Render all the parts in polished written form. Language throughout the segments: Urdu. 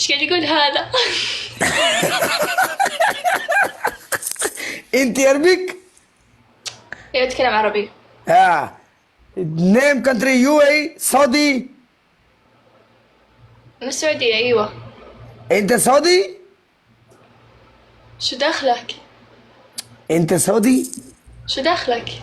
ايش قاعد يقول هذا؟ انت عربيك؟ ايوه اتكلم عربي. اه. نيم كنتري يو اي سعودي. من السعودية ايوه. انت سعودي؟ شو دخلك؟ انت سعودي؟ شو دخلك؟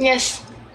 يس.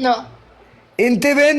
نو. انت بن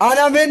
انا بن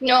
نو.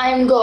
I am go.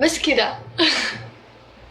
بس كذا.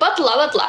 بطلع.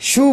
شو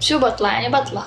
شو بطلع يعني بطلع.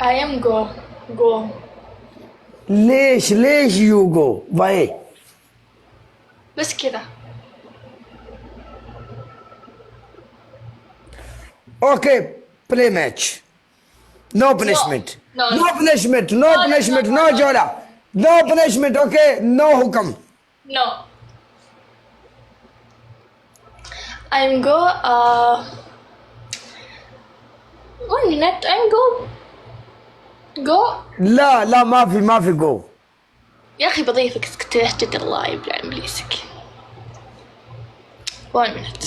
I am go. go. ليش يو جو واي؟ بس كذا. Okay play match. No punishment. No. No punishment. No No, punishment. no, no no. جولا. No punishment okay. نو حكم. No. I am go. 1 minute. I am go. go. لا ما في جو. يا أخي بضيفك اسكت تهجد الله يبلع إبليسك. 1 minute.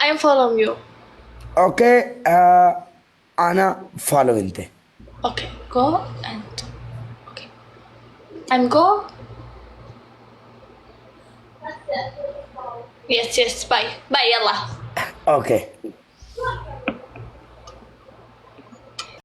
I am following you. Okay انا فولو انت. Okay, go and okay. I'm go. Yes, bye. Bye, يلا. اوكي